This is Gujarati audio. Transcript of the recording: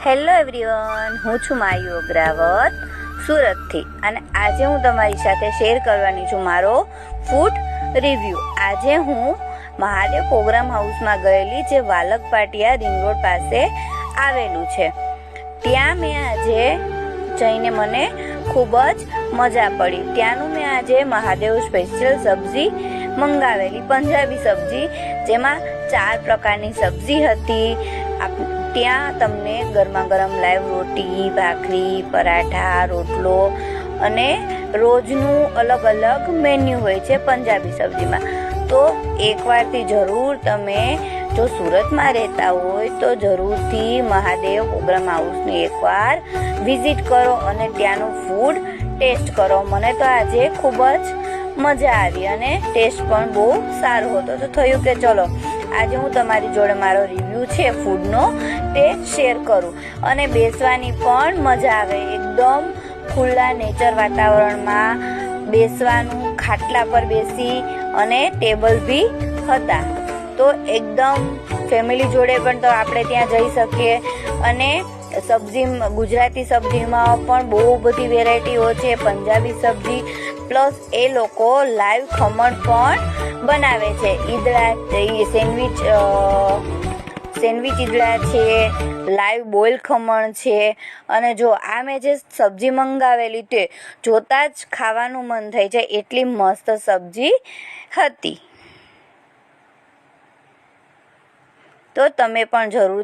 હેલો એવરીવન, હું છું માયુ અગ્રાવત સુરતથી અને આજે હું તમારી સાથે શેર કરવાની છું મારો ફૂડ રિવ્યૂ। આજે હું મહાદેવ પ્રોગ્રામ હાઉસમાં ગયેલી, જે વાલક પાટિયા રિંગ રોડ પાસે આવેલું છે। ત્યાં મેં આજે જઈને મને ખૂબ જ મજા પડી। ત્યાંનું મેં આજે મહાદેવ સ્પેશિયલ સબ્જી મંગાવેલી, પંજાબી સબ્જી, જેમાં 4 પ્રકારની સબ્જી હતી। ત્યાં તમને ગરમા ગરમ લાઈવ રોટી, ભાખરી, પરાઠા, રોટલો અને રોજનું અલગ અલગ મેન્યુ હોય છે પંજાબી સબ્જીમાં। તો એકવારથી જરૂર તમે જો સુરતમાં રહેતા હોય તો જરૂરથી મહાદેવ પ્રોગ્રામ હાઉસની એકવાર વિઝિટ કરો અને ત્યાંનું ફૂડ ટેસ્ટ કરો। મને તો આજે ખૂબ જ મજા આવી અને ટેસ્ટ પણ બહુ સારો હતો। તો થયું કે ચલો આજે હું તમારી જોડે મારો રિવ્યૂ છે ફૂડનો તે શેર કરું અને બેસવાની પણ મજા આવે। એકદમ ખુલ્લા નેચર વાતાવરણમાં બેસવાનું, ખાટલા પર બેસી અને ટેબલ બી હતા। તો એકદમ ફેમિલી જોડે પણ તો આપણે ત્યાં જઈ શકીએ। અને સબ્જી, ગુજરાતી સબ્જીમાં પણ બહુ બધી વેરાયટીઓ છે, પંજાબી સબ્જી પ્લસ એ લોકો લાઈવ ખમણ પણ બનાવે છે। ઈદડા, સેન્ડવિચ ઈદડા છે, લાઈવ બોઇલ ખમણ છે। અને જો આ મેં જે સબ્જી મંગાવેલી તે જોતાં જ ખાવાનું મન થઈ જાય એટલી મસ્ત સબ્જી હતી। તો તમે પણ જરૂર